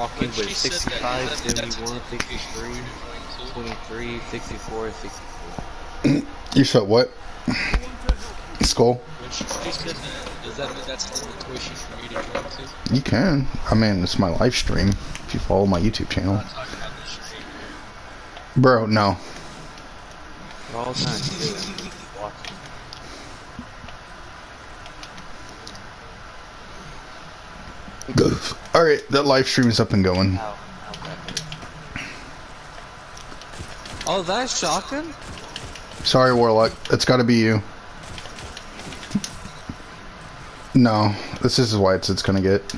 rocking with 65, 71, 63, 23, 64, 64. You said what? Skull? When she said that, does that mean that's the only choice for me to join to? You can. I mean, it's my live stream. If you follow my YouTube channel. I'm not talking about the stream. Bro, no. We're all trying to do it. Watching. Alright, that live stream is up and going. Ow. Oh, that's shotgun? Sorry, Warlock. It's gotta be you. No, this is why it's gonna get.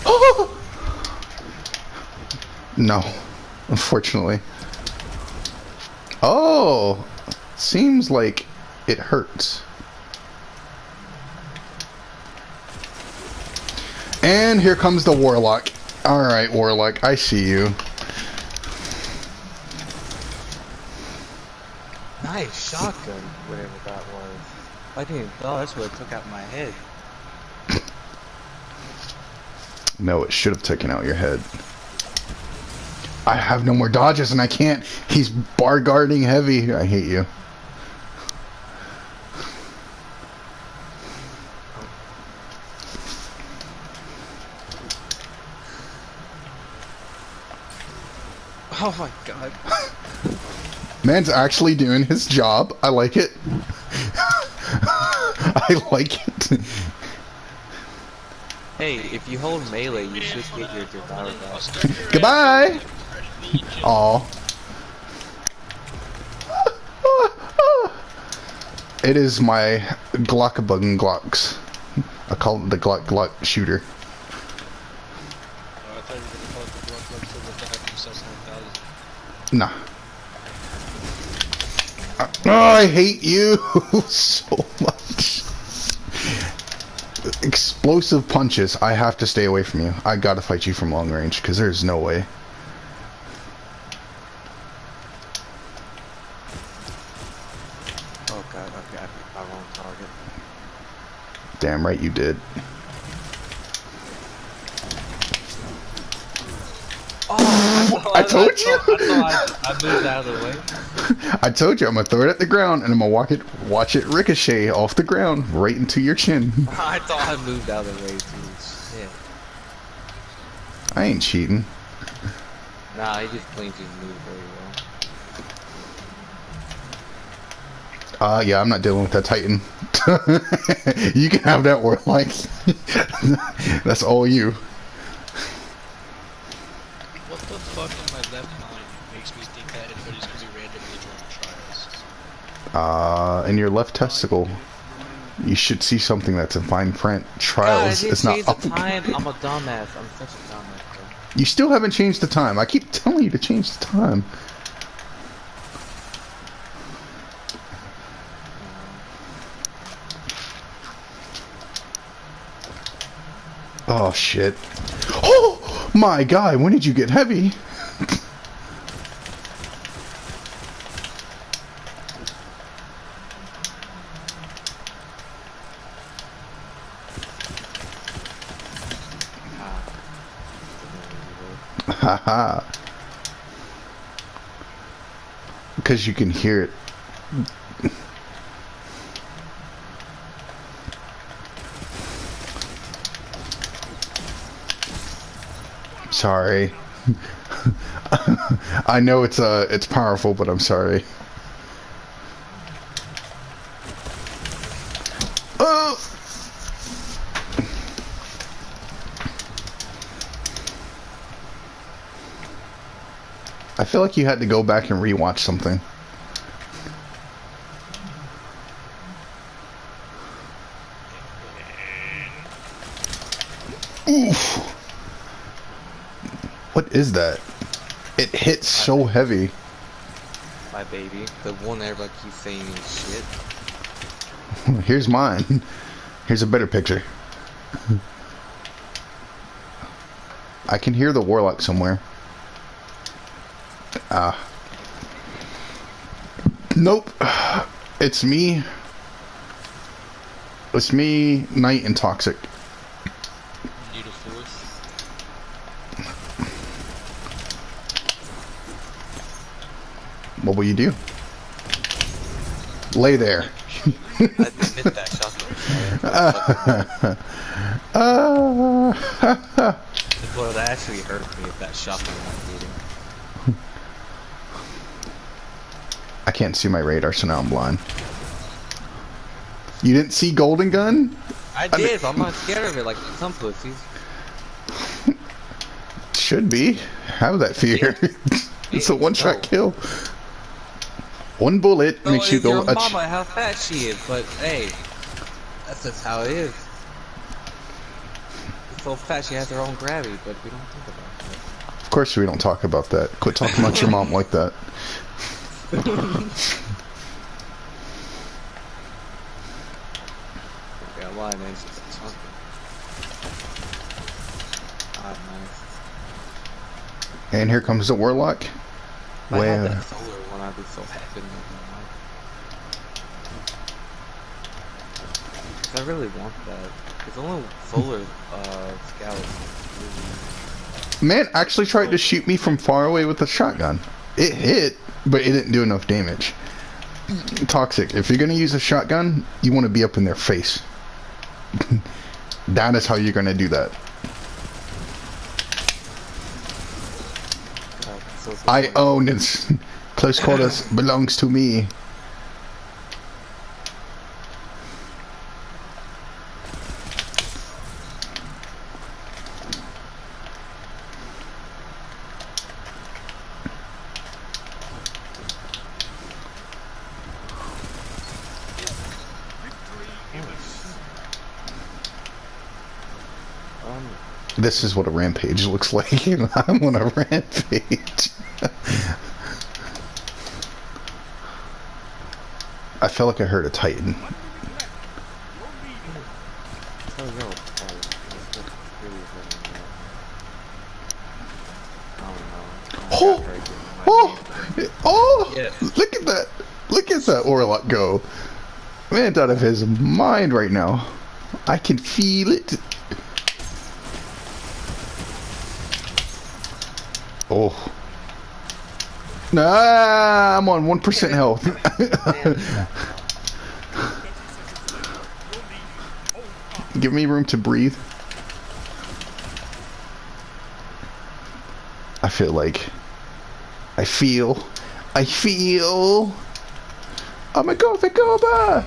Oh! No, unfortunately. Oh, seems like it hurts. And here comes the Warlock. Alright, Warlock, I see you. Nice shotgun, whatever that was. I didn't. Oh, that's what it took out my head. No, it should have taken out your head. I have no more dodges and I can't. He's bar guarding heavy. I hate you. Oh my god. Man's actually doing his job. I like it. I like it. Hey, if you hold melee, you should get your devour back. Goodbye. Aw. It is my Glockabuggen Glocks. I call it the Glock shooter. Oh, I thought you were gonna call it the Glock so that they have themselves 1000. Nah. Oh, I hate you so much. Explosive punches. I have to stay away from you. I gotta fight you from long range because there's no way. Oh god, okay, I wrong target. Damn right you did. Oh, I told you. I moved out of the way. I told you I'm gonna throw it at the ground and I'm gonna watch it ricochet off the ground right into your chin. I thought I moved out of the way too. Yeah. I ain't cheating. Nah, he just claims he moved very well. Yeah, I'm not dealing with that Titan. You can have that Warlock. That's all you. What the fuck in my left mind makes me think that anybody's gonna be randomly drawing trials? In your left testicle, you should see something that's in fine print. Trials. It's not up. Time. I'm a dumbass. I'm such a dumbass. Bro. You still haven't changed the time. I keep telling you to change the time. Oh shit. Oh my god, when did you get heavy? Haha. Because you can hear it. Sorry. I know it's powerful, but I'm sorry. Oh! I feel like you had to go back and rewatch something. Oof. What is that? It hits so heavy. My baby. The one everybody keeps saying is shit. Here's mine. Here's a better picture. I can hear the Warlock somewhere. Nope. It's me. It's me, Knight, and Toxic. Need a fourth? What will you do? Lay there. I admit that shotgun. It would actually hurt me if that shotgun wasn't beating. I can't see my radar, so now I'm blind. You didn't see Golden Gun? I did, but I'm not scared of it like some pussies. Should be. Have that fear. It's a one-shot kill. One bullet makes you go. Your mama, how fat she is, but hey, that's just how it is. She's so fat she has her own gravity, but we don't think about that. Of course, we don't talk about that. Quit talking about your mom like that. Okay, I'm lying, man. It's just something. Ah, nice. And here comes the warlock. If I had that solar one, I'd be so happy. I really want that. It's only solar scouts. Man actually tried to shoot me from far away with a shotgun. It hit, but it didn't do enough damage. Toxic. If you're gonna use a shotgun, you want to be up in their face. That is how you're gonna do that. I own it. Close quarters belongs to me. This is what a rampage looks like. I'm on a rampage. I felt like I heard a Titan. Oh! Oh! Oh! Yes. Look at that! Look at that Orlock go! Man's out of his mind right now. I can feel it. Oh. Nah, I'm on 1% health. Give me room to breathe. I feel. I'm a gothic cobra.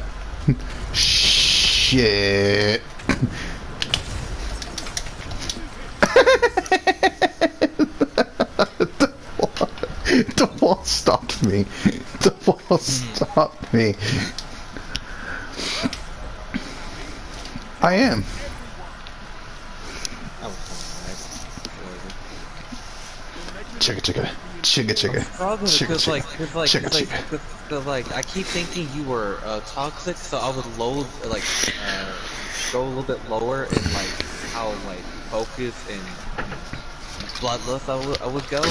Shit. The wall stopped me. The wall stopped me. I am. Chicka. Like I keep thinking you were toxic, so I would load go a little bit lower in like how like focused and bloodlust I would go,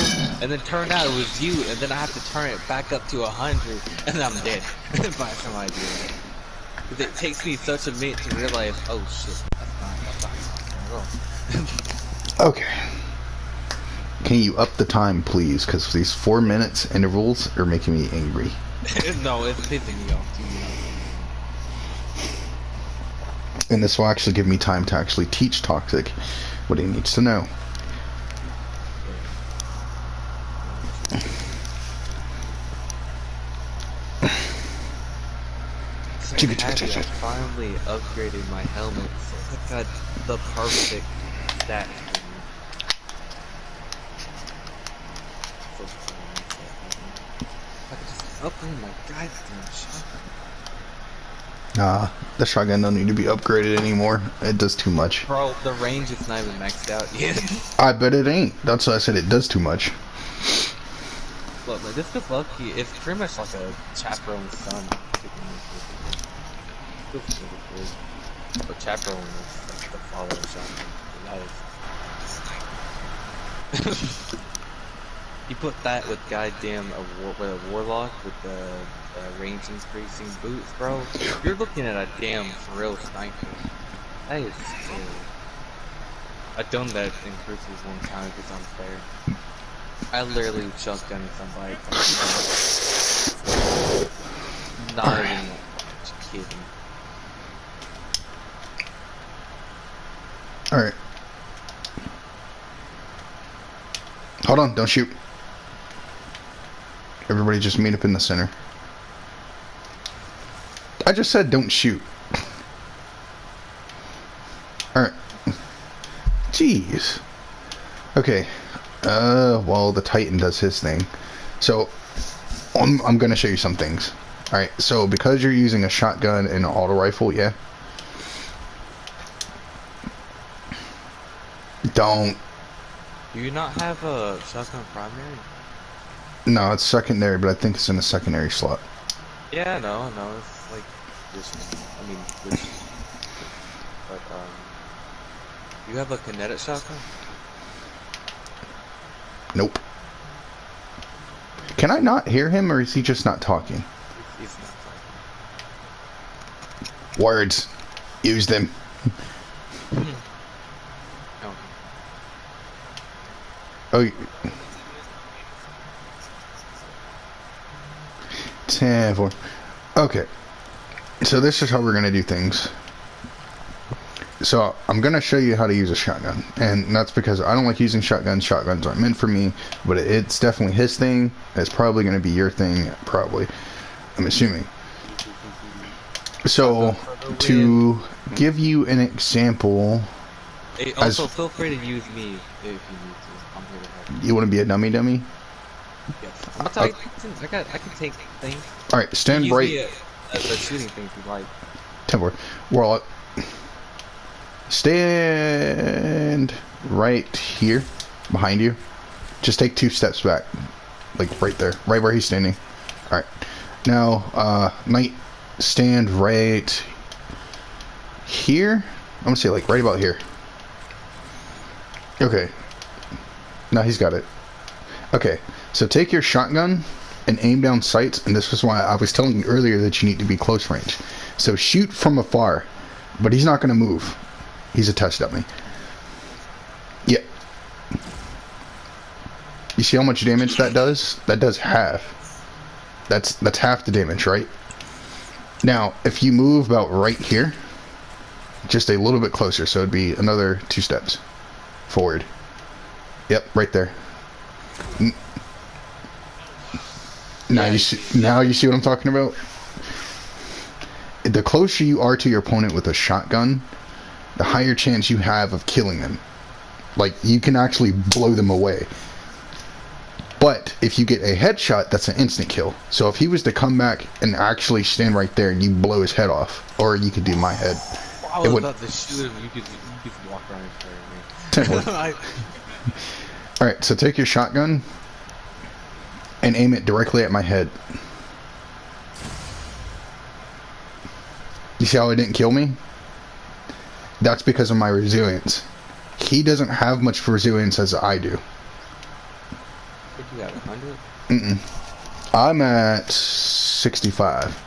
and then turn out it was you, and then I have to turn it back up to 100, and then I'm dead by the time I do it. 'Cause it takes me such a minute to realize, oh shit, that's not Okay. Can you up the time, please? Because these 4 minutes intervals are making me angry. No, it's pissing me off too. And this will actually give me time to actually teach Toxic what he needs to know. I finally upgraded my helmet, so I got the perfect stat for me. I could just upgrade my goddamn shotgun. Nah, the shotgun don't need to be upgraded anymore. It does too much. Bro, the range is not even maxed out yet. I bet it ain't. That's why I said it does too much. Look, like, this is lucky. It's pretty much like a chaperone's son. But chaperone is like the follower shotgun. You put that with goddamn a warlock with the range increasing boots, bro. You're looking at a damn for real sniper. That is scary. I done that in cruises one time. It's unfair. I literally shotgun somebody. Not even kidding. Alright. Hold on, don't shoot. Everybody just meet up in the center. I just said don't shoot. Alright. Jeez. Okay. Well, the Titan does his thing. So, I'm gonna show you some things. Alright, so because you're using a shotgun and an auto rifle, yeah? Don't. Do you not have a shotgun primary? No, it's secondary, but I think it's in a secondary slot. Yeah, no, it's like this. I mean, this. But you have a kinetic shotgun? Nope. Can I not hear him, or is he just not talking? He's not Words. Use them. talking. Oh. 10, 4. Okay. So this is how we're going to do things. So I'm going to show you how to use a shotgun. And that's because I don't like using shotguns. Shotguns aren't meant for me. But it's definitely his thing. It's probably going to be your thing. Probably. I'm assuming. So to give you an example. Hey, also, feel free to use me if you need to. I'm here to help. You want to be a dummy? Yes. I'll tell you, I can take things. Alright, stand Use right. me as a shooting thing if you like. 10-4. Roll up. Stand right here, behind you. Just take 2 steps back. Like right there. Right where he's standing. Alright. Now, Knight, stand right here. I'm gonna say like right about here. Okay. Now he's got it. Okay. So take your shotgun and aim down sights, and this is why I was telling you earlier that you need to be close range. So shoot from afar, but he's not going to move. He's a test dummy. Yeah. You see how much damage that does? That does half. That's half the damage, right? Now, if you move about right here, just a little bit closer, so it'd be another 2 steps forward. Yep, right there. Now you see what I'm talking about? The closer you are to your opponent with a shotgun, the higher chance you have of killing them. Like, you can actually blow them away. But if you get a headshot, that's an instant kill. So if he was to come back and actually stand right there and you blow his head off, or you could do my head. I was about to shoot him. You could walk around and carry me. Alright, so take your shotgun and aim it directly at my head. You see how it didn't kill me? That's because of my resilience. He doesn't have much resilience as I do. What you got, 100? I'm at 65.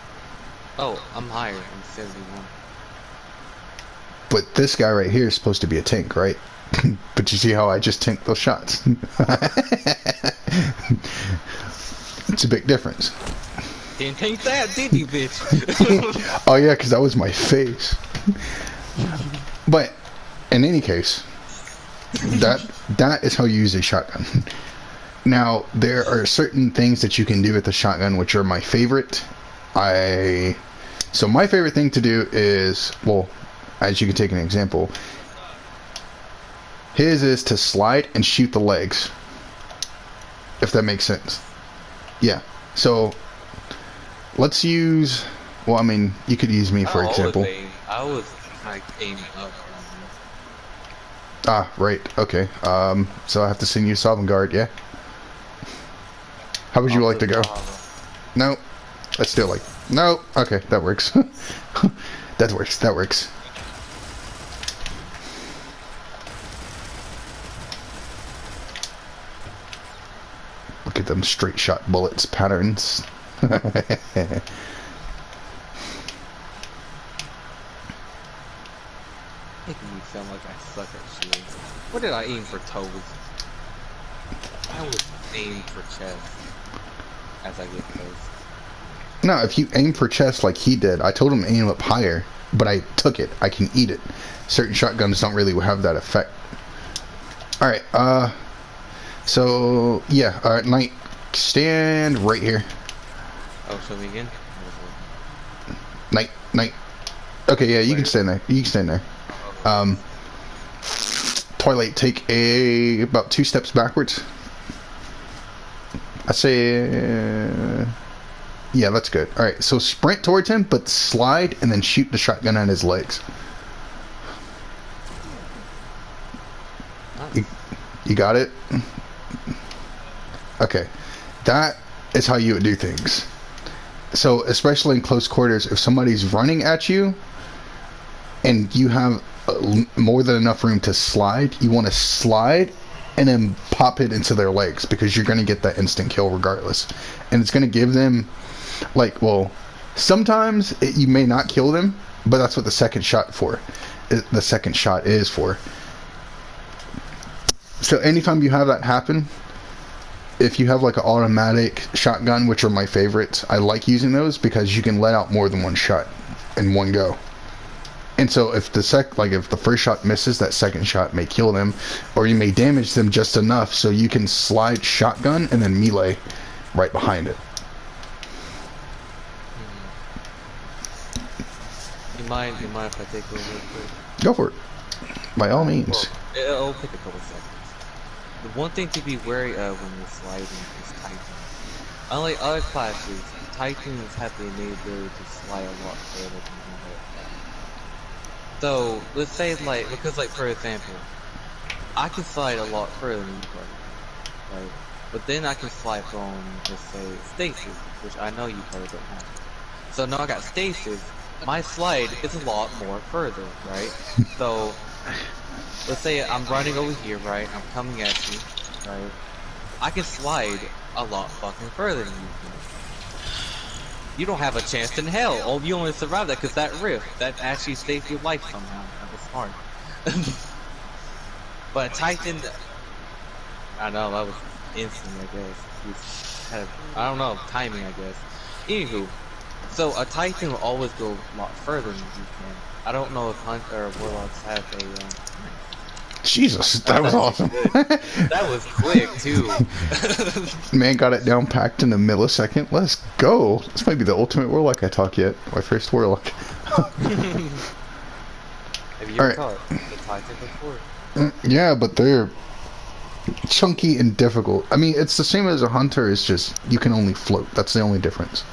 Oh, I'm higher. I'm 71. But this guy right here is supposed to be a tank, right? But you see how I just tanked those shots? It's a big difference. Didn't take that, did you, bitch? Oh yeah, because that was my face. But in any case, that is how you use a shotgun. Now there are certain things that you can do with the shotgun which are my favorite. So my favorite thing to do is, well, as you can take an example, his is to slide and shoot the legs, if that makes sense. Yeah, so let's use, well, I mean, you could use me for example. I was like aiming up. Ah, right, okay. So I have to send you Sovereign Guard, yeah? How would you like to go? No, let's do it like, no, okay, that works. That works. Look at them straight shot bullets patterns. Making me sound like I suck at shooting. What did I aim for toes? I would aim for chest as I get close. No, if you aim for chest like he did, I told him to aim up higher, but I took it. I can eat it. Certain shotguns don't really have that effect. Alright, so, yeah, alright, Knight, stand right here. Oh, show me again? Knight. Okay, yeah, you can stand there. You can stand there. Twilight, take about 2 steps backwards. I say, yeah, that's good. All right, so sprint towards him, but slide and then shoot the shotgun at his legs. You got it? Okay, that is how you would do things. So, especially in close quarters, if somebody's running at you and you have more than enough room to slide, you want to slide and then pop it into their legs, because you're going to get that instant kill regardless. And it's going to give them, like, well, sometimes you may not kill them, but that's what the second shot is for. So anytime you have that happen, if you have like an automatic shotgun, which are my favorites, I like using those because you can let out more than one shot in one go. And so if the first shot misses, that second shot may kill them, or you may damage them just enough so you can slide shotgun and then melee right behind it. You mind if I take over real quick? Go for it. By all means. Well, it'll take a couple seconds. The one thing to be wary of when you're sliding is Titan. Unlike other classes, Titans have the innate ability to slide a lot further than you know. So, let's say because for example, I can slide a lot further than you can, right? But then I can slide from, let's say, stasis, which I know you probably don't have. So now I got stasis, my slide is a lot more further, right? So, let's say I'm running over here, right? I'm coming at you, right? I can slide a lot fucking further than you can. You don't have a chance in hell. Oh, you only survive that because that rift, that actually saved your life somehow. That was smart. But Titan, I know, that was instant, I guess. I don't know, timing, I guess. Anywho, so a Titan will always go a lot further than you can. I don't know if Hunter or Warlocks have a, Jesus, that was awesome. That was quick, too. Man got it down packed in a millisecond. Let's go. This might be the ultimate Warlock I talk yet. My first Warlock. Have you ever caught the Titan before? Yeah, but they're chunky and difficult. I mean, it's the same as a Hunter, it's just you can only float. That's the only difference.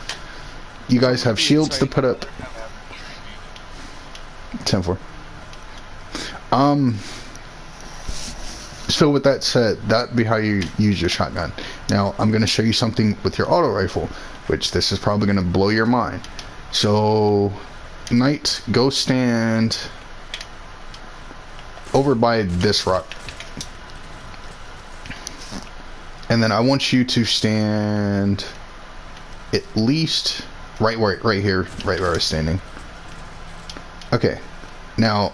You guys have shields to put up. 10-4. So with that said, that'd be how you use your shotgun. Now, I'm going to show you something with your auto rifle, which this is probably going to blow your mind. So, Knight, go stand over by this rock. And then I want you to stand at least right here, right where I was standing. Okay. Now,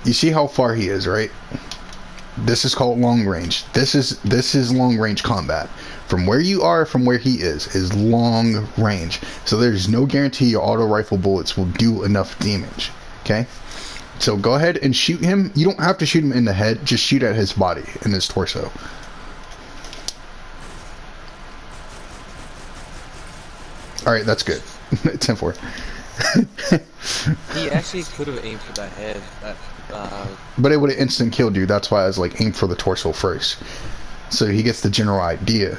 you see how far he is, right? This is called long range. This is long range combat. From where you are, from where he is long range. So there's no guarantee your auto rifle bullets will do enough damage. Okay? So go ahead and shoot him. You don't have to shoot him in the head. Just shoot at his body and his torso. Alright, that's good. 10-4. He actually could have aimed for that head. But it would have instant killed you. That's why I was like, aim for the torso first. So he gets the general idea.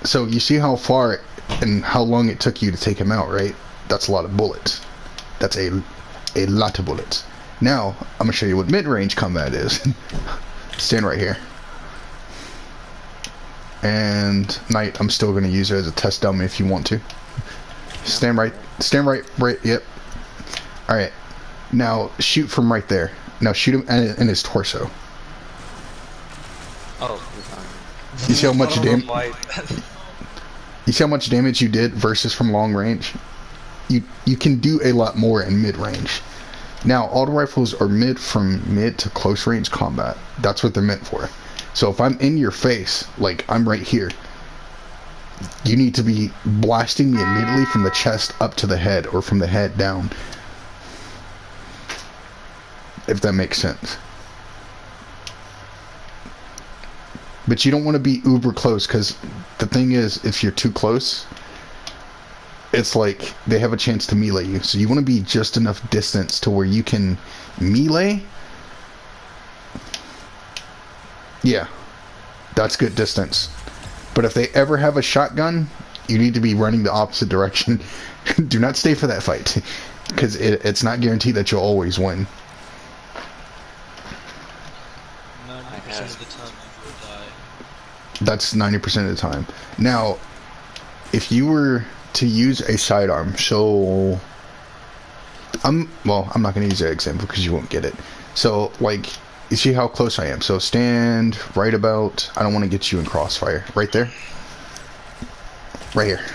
So you see how far and how long it took you to take him out, right? That's a lot of bullets. That's a lot of bullets. Now, I'm going to show you what mid-range combat is. Stand right here. And Knight, I'm still going to use it as a test dummy if you want to. Stand right, yep. Alright. Now, shoot from right there. Now, shoot him in his torso. Oh, you see how much damage? You see how much damage you did versus from long range? You can do a lot more in mid range. Now, auto rifles are from mid to close range combat. That's what they're meant for. So if I'm in your face, like I'm right here, you need to be blasting me immediately from the chest up to the head, or from the head down. If that makes sense. But you don't want to be uber close, because the thing is, if you're too close, it's like they have a chance to melee you. So you want to be just enough distance to where you can melee. Yeah, that's good distance. But if they ever have a shotgun, you need to be running the opposite direction. Do not stay for that fight, because it's not guaranteed that you'll always win. 90% of the time you will die. That's 90% of the time. Now, if you were to use a sidearm, so I'm not going to use that example because you won't get it. So, like, you see how close I am. So stand right about, I don't want to get you in crossfire. Right there. Right here.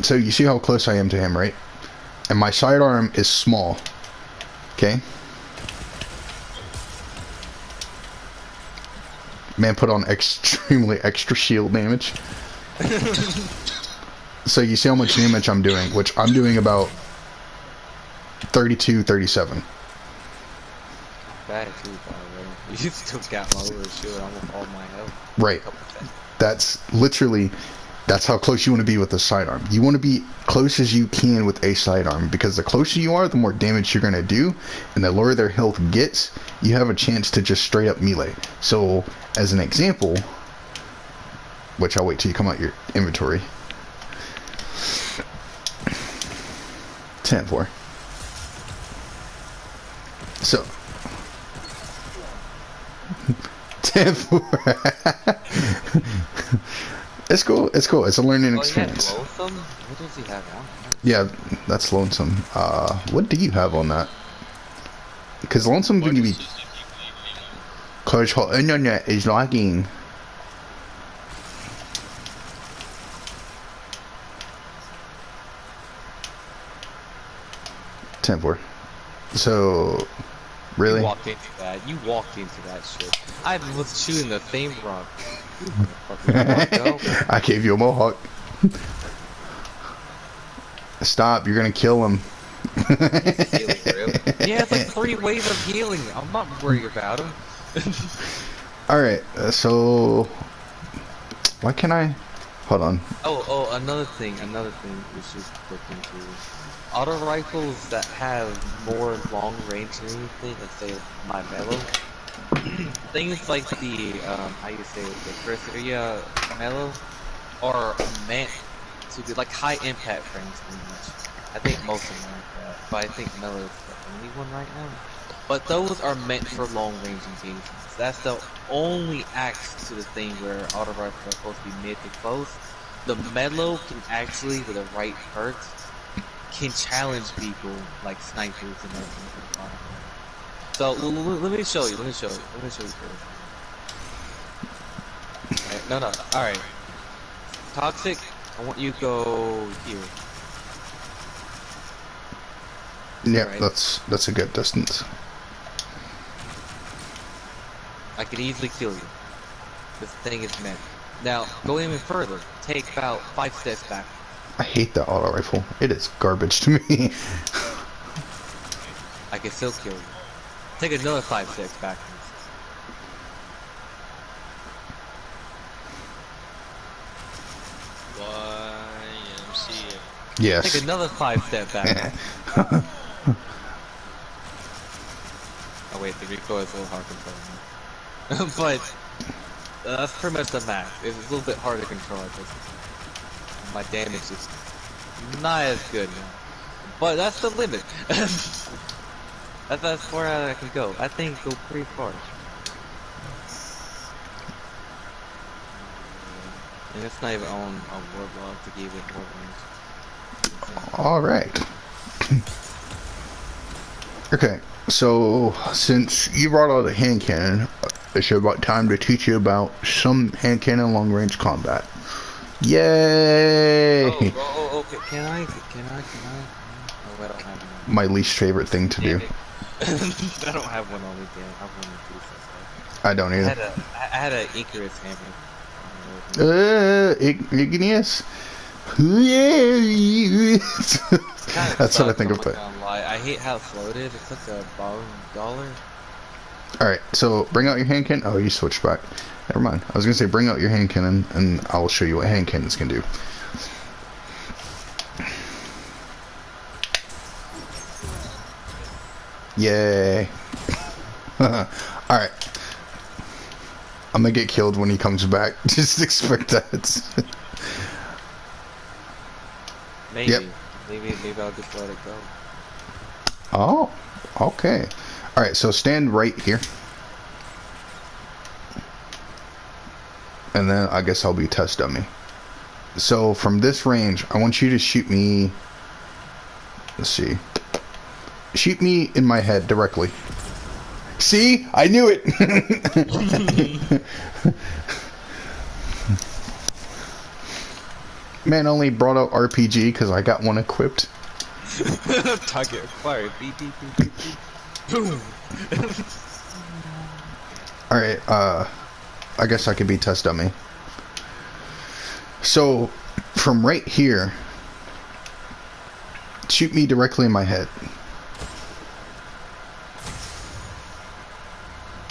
So you see how close I am to him, right? And my sidearm is small. Okay? Man put on extremely extra shield damage. So you see how much damage I'm doing, which I'm doing about 32, 37. Bad too, by the way. You still got my little shield almost all my health. Right. That's literally, that's how close you want to be with a sidearm. You want to be close as you can with a sidearm, because the closer you are, the more damage you're going to do, and the lower their health gets, you have a chance to just straight up melee. So, as an example, which I'll wait till you come out your inventory. 10-4. So 10-4. It's cool. It's cool. It's a learning experience. Lonesome? What does he have on? Yeah, that's lonesome. What do you have on that? Because lonesome can be. Cause her internet is lagging. $10-4. So, really? You walked into that. You walked into that shit. I was shooting the same rock. I gave you a mohawk. Stop, you're gonna kill him. Yeah, it's like 3 waves of healing. I'm not worried about him. Alright, so why can't I hold on? Oh, another thing we should look into. Auto rifles that have more long range than anything, let's say my mellow. Things like the how you say it, the first area mellow are meant to be like high impact frames pretty much. I think most of them are like that, but I think mellow is the only one right now. But those are meant for long range engagements. That's the only axe to the thing where auto rifles are supposed to be mid to close. The mellow can actually, with the right perks, can challenge people like snipers and everything. So let me show you. First. Right, no. All right. Toxic. I want you to go here. Yeah, right. that's a good distance. I could easily kill you. This thing is meant. Now go even further. Take about 5 steps back. I hate that auto rifle. It is garbage to me. I can still kill you. Take another 5 steps back. YMCA. Yes. Take another 5 steps back. Oh wait, the recoil is a little hard to control. But that's pretty much the max. It's a little bit hard to control because my damage is not as good now. But that's the limit. That's as far as I can go. I think go pretty far. And it's not even on a warlock to give it more range. Alright. Okay, so since you brought out a hand cannon, it's about time to teach you about some hand cannon long range combat. Yay! Oh, okay. Can I? I don't have one. My least favorite thing to do. I don't have one on weekend. I have one on Tuesday. I don't either. I had a Icarus hammer. Igneous. That's what I think of it. I hate how it's loaded. It's like a $1. Alright, so bring out your hand cannon. Oh, you switched back. Never mind. I was going to say bring out your hand cannon, and I'll show you what hand cannons can do. Yay. Alright. I'm going to get killed when he comes back. Just expect that. Maybe. Yep. Maybe I'll just let it go. Oh, okay. Alright, so stand right here. And then I guess I'll be test dummy. So from this range, I want you to shoot me. Let's see. Shoot me in my head directly. See? I knew it! Man only brought out RPG because I got one equipped. Target acquired. Beep, beep, beep, beep, beep. Boom! Alright, I guess I could be test dummy. So, from right here, shoot me directly in my head.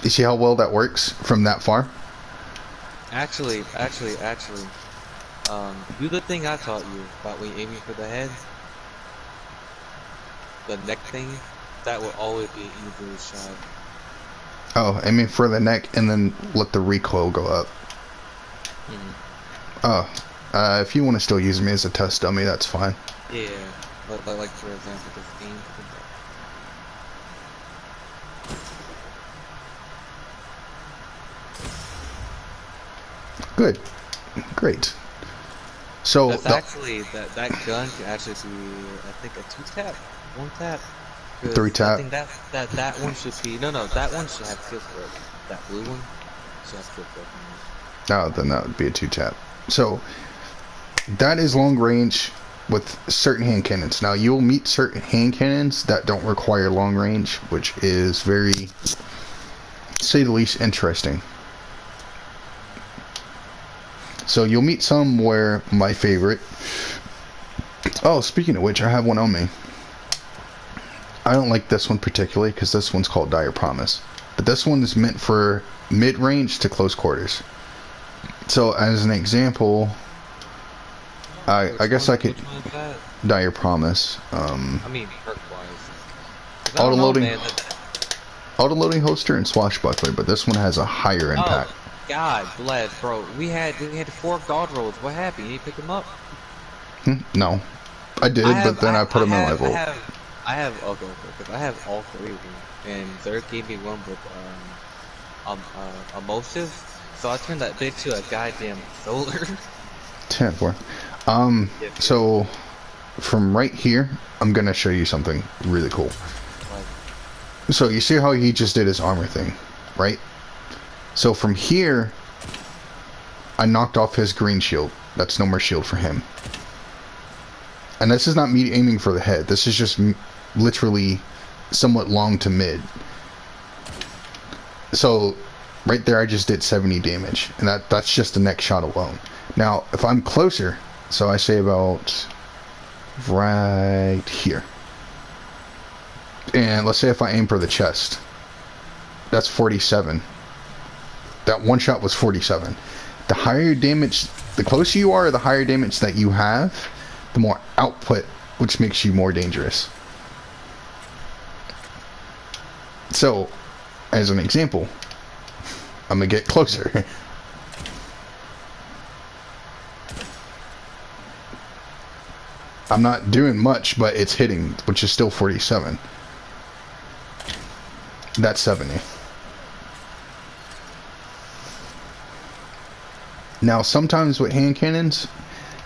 You see how well that works from that far? Actually, do the thing I taught you about when aiming for the head. The neck thing, that will always be an easier shot. Oh, aiming for the neck and then let the recoil go up. Oh, if you want to still use me as a test dummy, that's fine. Yeah, like for example, this aim for the Good. Great. So that's actually that gun can actually be, I think, a 2-tap, 1-tap, 3-tap. I think that one should be that one should have kill grip. That blue one should have kill grip. No, then that would be a 2-tap. So that is long range with certain hand cannons. Now you'll meet certain hand cannons that don't require long range, which is very, to say the least, interesting. So you'll meet some where my favorite. Oh, speaking of which, I have one on me. I don't like this one particularly because this one's called Dire Promise. But this one is meant for mid-range to close quarters. So as an example, I guess I could. Dire Promise. I mean, perk-wise. Auto-loading holster and swashbuckler, but this one has a higher impact. Oh, God bless, bro. We had 4 guard rolls. What happened? You need to pick them up? No, I did, but then I put them in my vault. I have all 3 of them, and Zerk gave me one with emotive, so I turned that bitch to a goddamn solar. 10-4. So from right here, I'm gonna show you something really cool. So you see how he just did his armor thing, right? So from here, I knocked off his green shield. That's no more shield for him. And this is not me aiming for the head. This is just literally somewhat long to mid. So right there, I just did 70 damage, and that's just the next shot alone. Now, if I'm closer, so I say about right here, and let's say if I aim for the chest, that's 47. That one shot was 47. The higher damage, the closer you are, the higher damage that you have, the more output, which makes you more dangerous. So, as an example, I'm gonna get closer. I'm not doing much, but it's hitting, which is still 47. That's 70. Now, sometimes with hand cannons,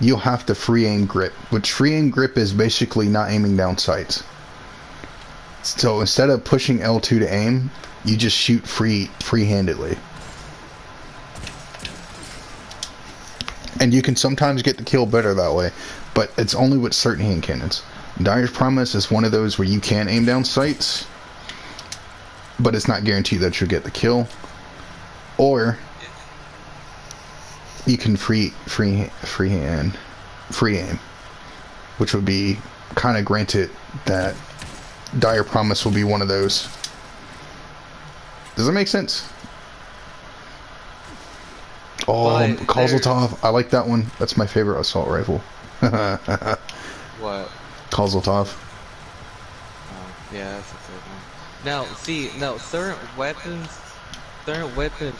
you'll have to free aim grip, which free aim grip is basically not aiming down sights. So instead of pushing L2 to aim, you just shoot free-handedly. And you can sometimes get the kill better that way, but it's only with certain hand cannons. Dyer's Promise is one of those where you can aim down sights, but it's not guaranteed that you'll get the kill. Or you can free aim, which would be kind of granted that Dire Promise will be one of those. Does that make sense? Oh, Kozlotov. I like that one. That's my favorite assault rifle. What? Kozlotov. Yeah, that's a good one. Now, see, certain weapons,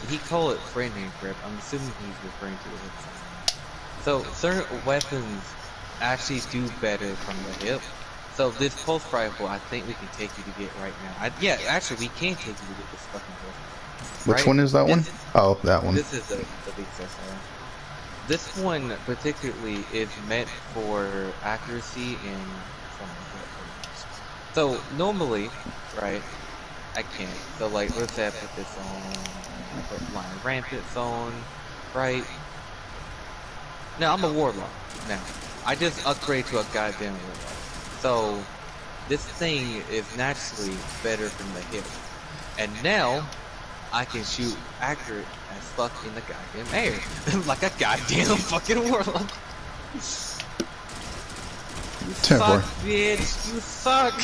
he called it friend hand grip. I'm assuming he's referring to it. So, certain weapons actually do better from the hip. So, this pulse rifle, I think we can take you to get right now. Yeah, actually, we can take you to get this fucking pulse rifle. Which one is that one? Oh, that one. This is the big one. This one particularly is meant for accuracy and something like that. So normally, right, I can't. So like, let's say I put this on, put line rampants on, right? Now I'm a warlock. Now I just upgrade to a goddamn warlock. So this thing is naturally better from the hip, and now I can shoot accurate as fuck in the goddamn air. Like a goddamn fucking warlock. You suck, bitch. You suck.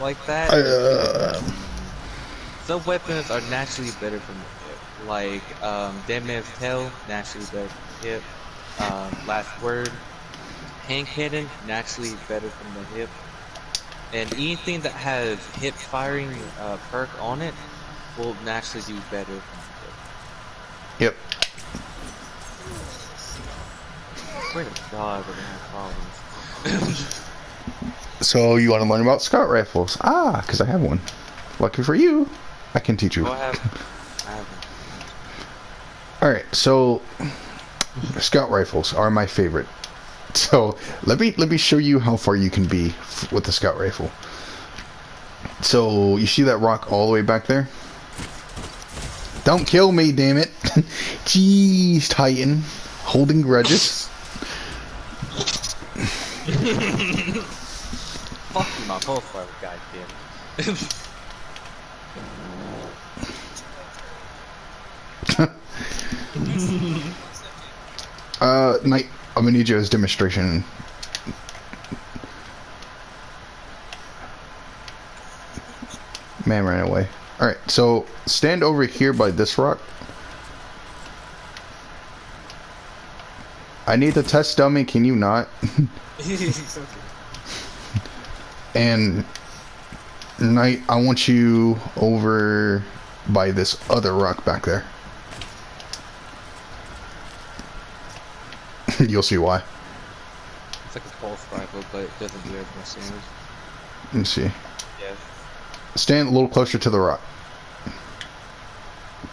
Like that. Some weapons are naturally better from the hip. Like, Dead Man's Tell, naturally better from the hip. Last Word. Hand Cannon, naturally better from the hip. And anything that has hip firing perk on it will naturally do better from the hip. Yep. Swear to God, we're gonna have problems. So you want to learn about scout rifles? Ah, because I have one. Lucky for you, I can teach you. Oh, I have one. All right, so scout rifles are my favorite. So let me show you how far you can be with the scout rifle. So you see that rock all the way back there? Don't kill me, damn it! Jeez, Titan, holding grudges. Fuck you, my pulse rifle, goddammit. Knight, I'm gonna need you as demonstration. Man ran away. Alright, so stand over here by this rock. I need to test dummy, can you not? And Knight, I want you over by this other rock back there. You'll see why. It's like a pulse rifle, but it doesn't do as much damage. Let me see. Yeah. Stand a little closer to the rock.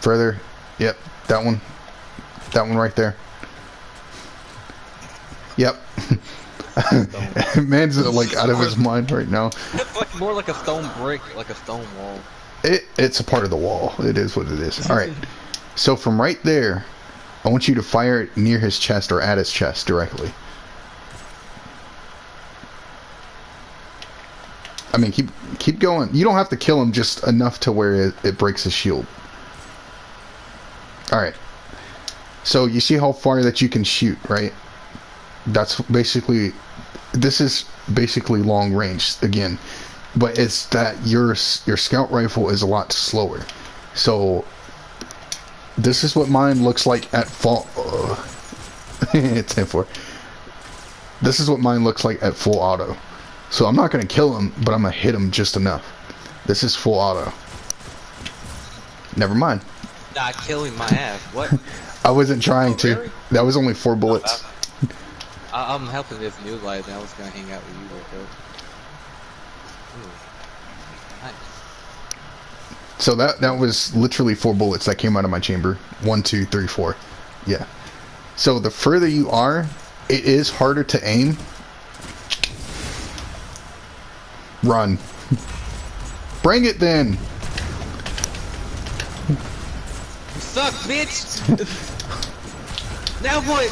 Further. Yep, that one. That one right there. Yep. Man's like out of his mind right now. It's like more like a stone brick, like a stone wall. It's a part of the wall. It is what it is. Alright. So from right there, I want you to fire it near his chest or at his chest directly. I mean, keep going. You don't have to kill him, just enough to where it breaks his shield. Alright. So you see how far that you can shoot, right? That's basically... This is basically long range, again. But it's that your scout rifle is a lot slower. So... This is what mine looks like at full... 10-4. This is what mine looks like at full auto. So I'm not going to kill him, but I'm going to hit him just enough. This is full auto. Never mind. Not killing my ass. What? I wasn't trying to. Really? That was only 4 bullets. I'm helping this new light, and I was going to hang out with you real quick. Nice. So that was literally 4 bullets that came out of my chamber. 1, 2, 3, 4. Yeah. So the further you are, it is harder to aim. Run. Bring it then. You suck, bitch! Now what?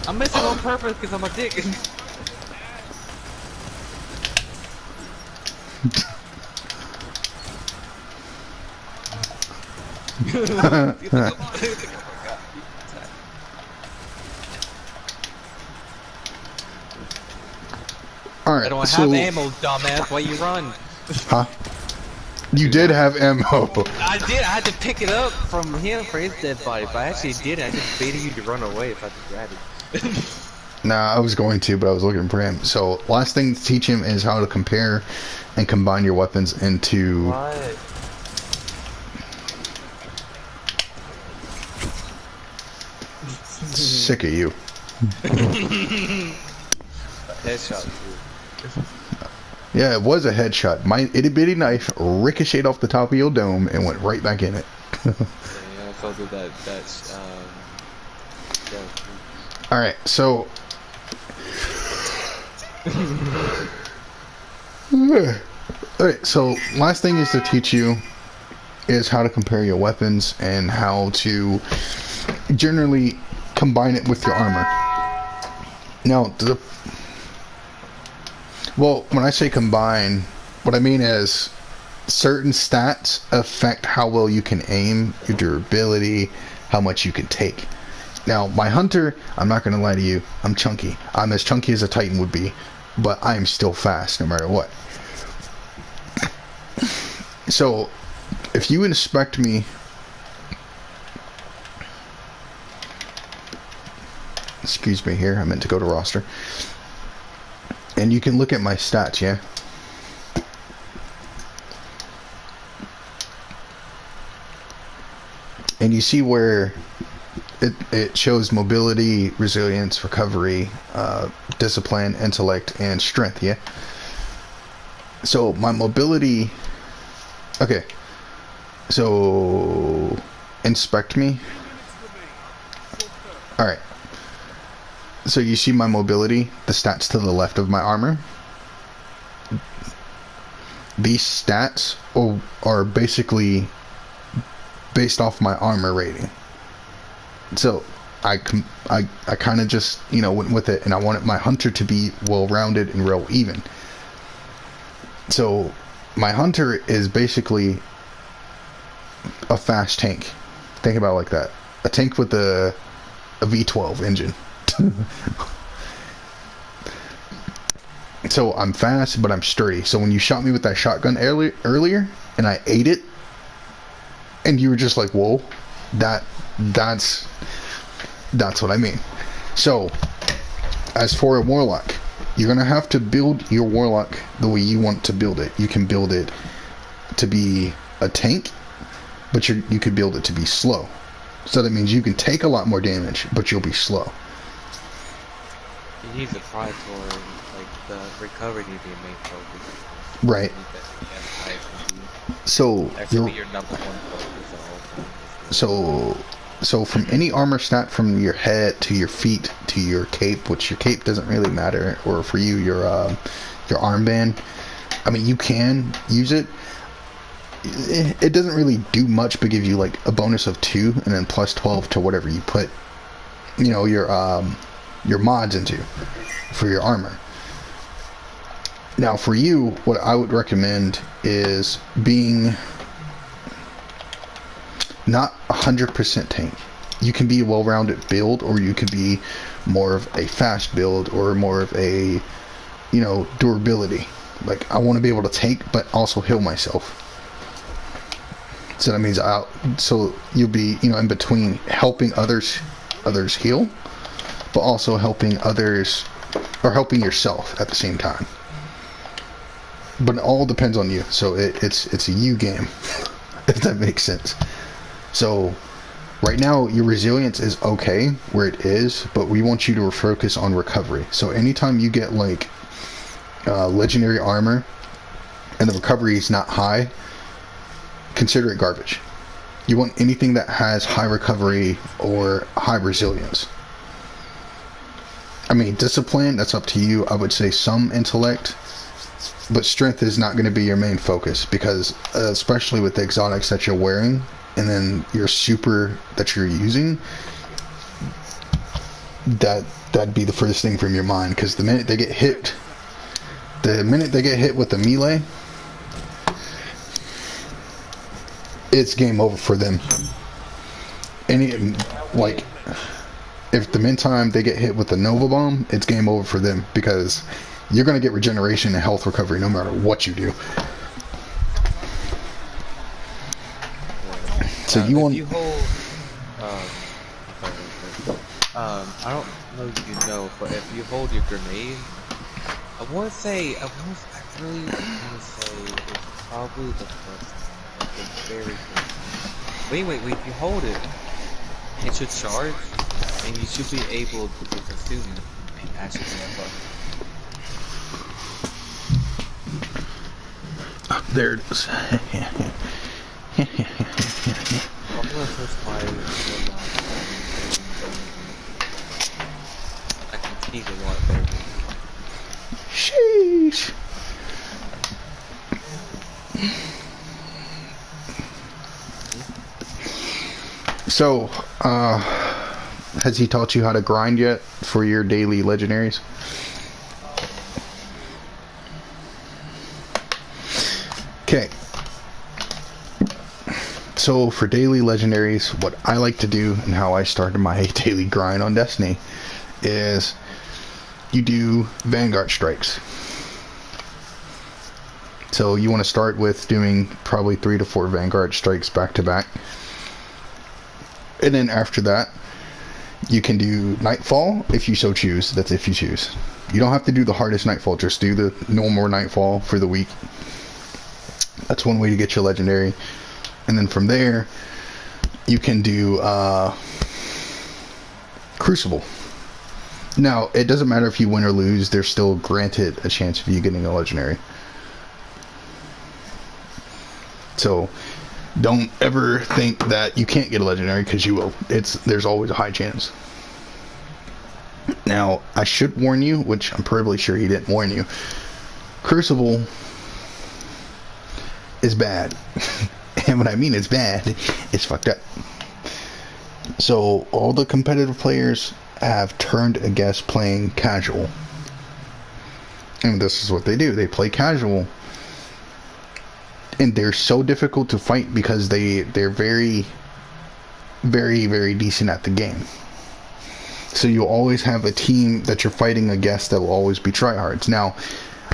I'm missing on purpose because I'm a dick. Alright, I don't so, have ammo, dumbass. Why you run? huh? You did have ammo. I did. I had to pick it up from him for his dead body, but I actually did. I just baited you to run away if I just grabbed it. Nah, I was going to, but I was looking for him. So, last thing to teach him is how to compare and combine your weapons into... What? Sick of you. Headshot, dude. Yeah, it was a headshot. My itty-bitty knife ricocheted off the top of your dome and went right back in it. Yeah, so did that, yeah. Alright, so... Alright, so last thing is to teach you is how to compare your weapons and how to generally combine it with your armor. Now, well, when I say combine, what I mean is certain stats affect how well you can aim, your durability, how much you can take. Now, my hunter, I'm not going to lie to you, I'm chunky. I'm as chunky as a Titan would be, but I'm still fast no matter what. So, if you inspect me... Excuse me here, I meant to go to roster. And you can look at my stats, yeah? And you see where it shows mobility, resilience, recovery, discipline, intellect, and strength, yeah? So, my mobility... Okay. So... Inspect me. Alright. So you see my mobility, the stats to the left of my armor. These stats are basically based off my armor rating. So I kind of just, you know, went with it, and I wanted my hunter to be well-rounded and real even. So my hunter is basically a fast tank. Think about it like that. A tank with a V12 engine. So I'm fast, but I'm sturdy. So when you shot me with that shotgun earlier, and I ate it, and you were just like, "Whoa," that's what I mean. So, as for a warlock, you're gonna have to build your warlock the way you want to build it. You can build it to be a tank, but you could build it to be slow. So that means you can take a lot more damage, but you'll be slow. You need the prize for, like, the recovery need to be a main focus. Right. So that should be your number one focus the whole time. So from any armor stat from your head to your feet to your cape, which your cape doesn't really matter, or for you your armband, I mean, you can use it. It doesn't really do much, but gives you like a bonus of 2 and then plus 12 to whatever you put, you know, your mods into for your armor. Now for you, what I would recommend is being not 100% tank. You can be a well-rounded build, or you could be more of a fast build, or more of a, you know, durability. Like, I want to be able to tank but also heal myself. So that means so you'll be, you know, in between helping others heal, but also helping others, or helping yourself at the same time. But it all depends on you. So it's a you game, if that makes sense. So right now your resilience is okay where it is, but we want you to focus on recovery. So anytime you get like legendary armor and the recovery is not high, consider it garbage. You want anything that has high recovery or high resilience. I mean, discipline, that's up to you. I would say some intellect, but strength is not going to be your main focus, because especially with the exotics that you're wearing and then your super that you're using, that'd be the first thing from your mind, because the minute they get hit with the melee, it's game over for them. Any, like, if the meantime they get hit with the Nova Bomb, it's game over for them, because you're going to get regeneration and health recovery no matter what you do. So you want... If you hold, I don't know if you know, but if you hold your grenade, I really want to say it's probably the first, like the very first. Wait, if you hold it, it should charge, and you should be able to consume it, and that should be a button. There it is. I'm gonna push my I can see a lot better. Sheesh. So, has he taught you how to grind yet for your daily legendaries? Okay. So for daily legendaries, what I like to do and how I started my daily grind on Destiny is you do Vanguard strikes. So you want to start with doing probably 3 to 4 Vanguard strikes back to back. And then after that, you can do Nightfall if you so choose. That's if you choose. You don't have to do the hardest Nightfall, just do the normal Nightfall for the week. That's one way to get your legendary. And then from there, you can do Crucible. Now, it doesn't matter if you win or lose, they're still granted a chance of you getting a legendary. So, don't ever think that you can't get a legendary, because you will. There's always a high chance. Now, I should warn you, which I'm probably sure he didn't warn you, Crucible is bad. And what I mean is bad, it's fucked up. So all the competitive players have turned against playing casual. And this is what they do. They play casual. And they're so difficult to fight because they're very, very, very decent at the game. So you'll always have a team that you're fighting against that will always be tryhards. Now,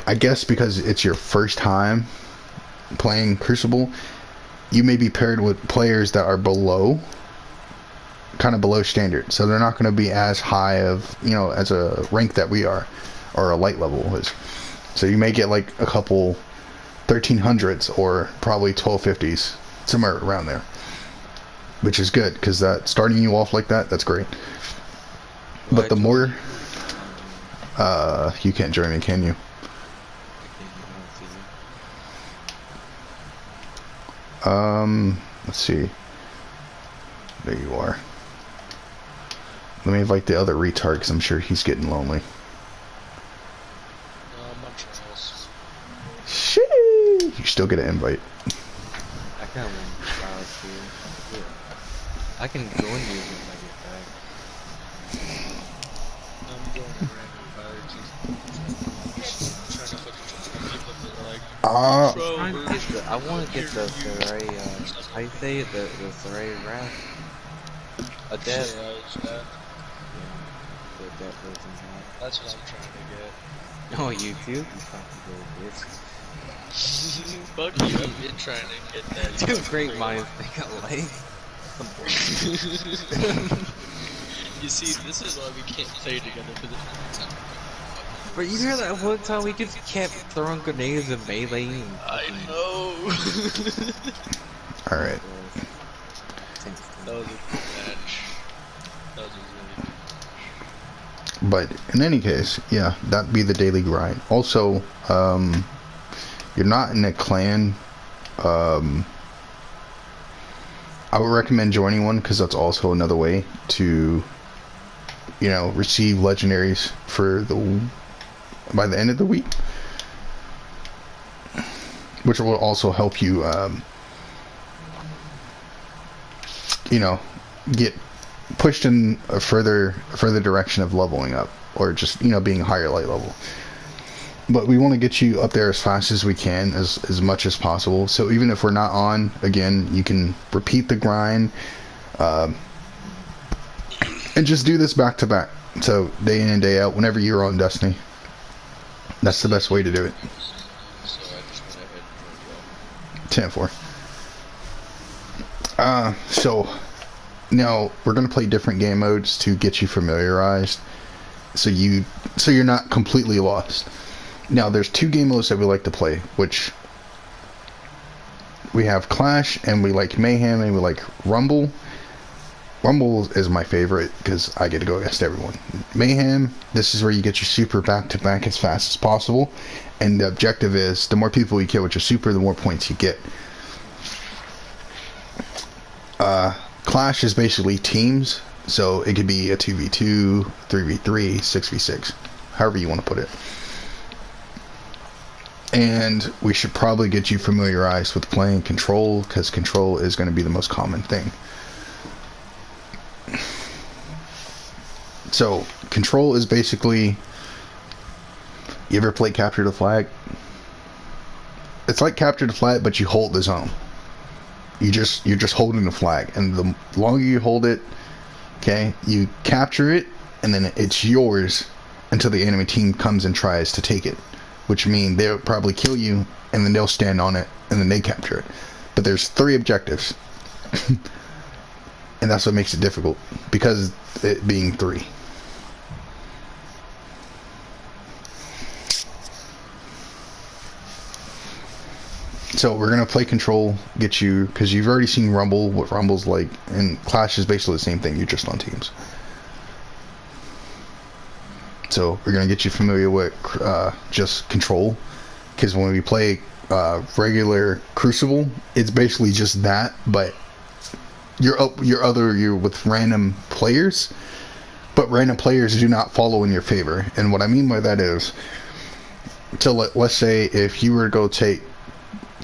I guess because it's your first time playing Crucible, you may be paired with players that are kind of below standard, so they're not going to be as high of, as a rank that we are, or a light level is. So you may get like a couple 1300s or probably 1250s, somewhere around there, which is good, because that starting you off like that, that's great. But the more you can't join me, can you? Let's see. There you are. Let me invite the other retard, because I'm sure he's getting lonely. I'm Charles. Shit! You still get an invite. I kind of want to try too. I can join you when I get back. I'm going to random fire trying to fucking trust the people that are like, I want to get the Saray, how you say it? The Saray Wrath? A death? yeah, Yeah, the death person's hat. that's what I'm trying to get. Oh, you too? You fucking go, bitch. Fuck you, I've been trying to get that. Two great minds think alike. You see, this is why we can't play together for the time. But you hear that one time we just kept throwing grenades and meleeing? I know. Alright. That was a good match. That was really good. But in any case, yeah, that'd be the daily grind. Also, you're not in a clan. I would recommend joining one, because that's also another way to, receive legendaries by the end of the week, which will also help you, get pushed in a further direction of leveling up, or just being higher light level. but we want to get you up there as fast as we can, as much as possible. So even if we're not on, again, you can repeat the grind, and just do this back to back. So day in and day out, whenever you're on Destiny, that's the best way to do it. So I just went ahead and 10-4. So now we're gonna play different game modes to get you familiarized, so you're not completely lost. Now there's 2 game modes that we like to play, which we have Clash, and we like Mayhem, and we like Rumble. Rumble is my favorite because I get to go against everyone. Mayhem, this is where you get your super back to back as fast as possible, and the objective is the more people you kill with your super, the more points you get. Clash is basically teams, so it could be a 2v2, 3v3, 6v6, however you want to put it. And we should probably get you familiarized with playing Control, because Control is going to be the most common thing. So Control is basically, you ever play Capture the Flag? It's like Capture the Flag, but you hold the zone. You're just holding the flag, and the longer you hold it, okay, you capture it, and then it's yours until the enemy team comes and tries to take it, which means they'll probably kill you, and then they'll stand on it, and then they capture it. But there's 3 objectives, and that's what makes it difficult, because it being 3. So we're gonna play Control, get you, because you've already seen Rumble, what Rumble's like, and Clash is basically the same thing, you're just on teams. So we're gonna get you familiar with just Control, because when we play regular Crucible, it's basically just that, but you're with random players, but random players do not follow in your favor. And what I mean by that is, so let's say if you were to go take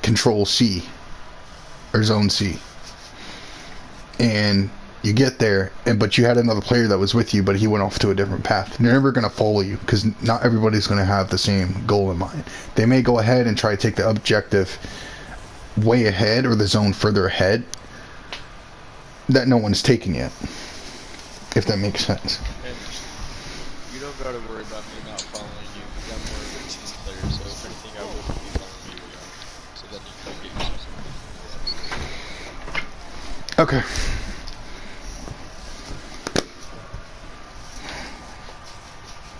Control C or Zone C, and you get there, but you had another player that was with you, but he went off to a different path. They're never going to follow you, because not everybody's going to have the same goal in mind. They may go ahead and try to take the objective way ahead, or the zone further ahead that no one's taking yet, if that makes sense. And you don't gotta worry about me not following you, because I'm more of a team player, so if anything I wouldn't be following you around. So then you can get used to something. Okay.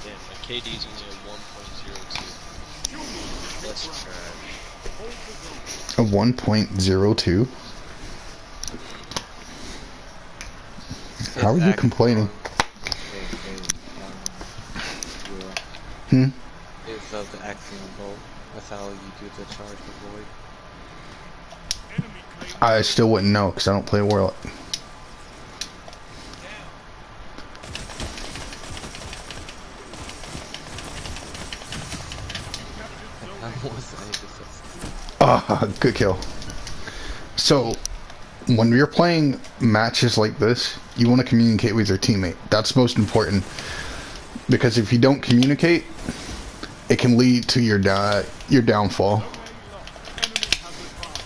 Damn, my KD's only a 1.02. That's trash. A 1.02. How are you complaining? It's of the Axiom Bolt. That's how you do the charge for Void. I still wouldn't know, because I don't play Warlock. Ah, good kill. So, when you're playing matches like this, you want to communicate with your teammate. That's most important, because if you don't communicate, it can lead to your downfall.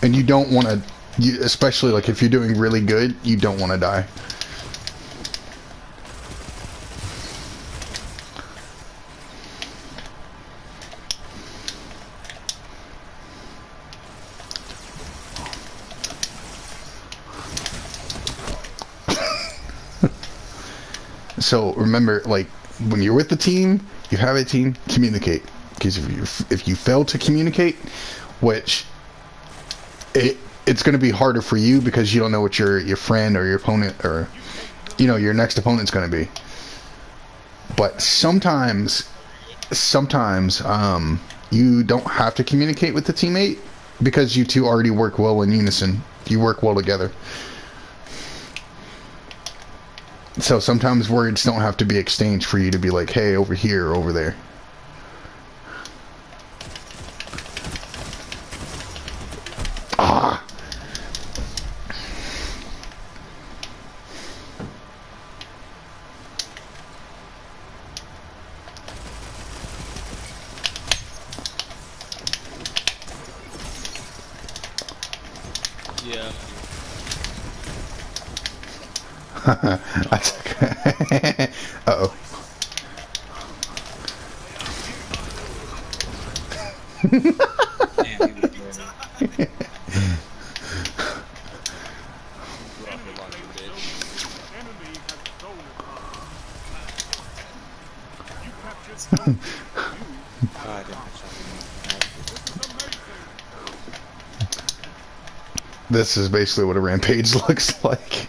And you don't want to, especially like if you're doing really good, you don't want to die. So remember, like, when you're with the team, you have a team, communicate. Because if you fail to communicate, which it's going to be harder for you, because you don't know what your friend or your opponent, or your next opponent's going to be. But sometimes you don't have to communicate with the teammate, because you two already work well in unison. You work well together. So sometimes words don't have to be exchanged for you to be like, hey, over here, or over there. Ah. Yeah. I took. Uh-oh. Damn, he was low. Drop it like a bitch. Oh, I didn't have shotgun. This is basically what a rampage looks like.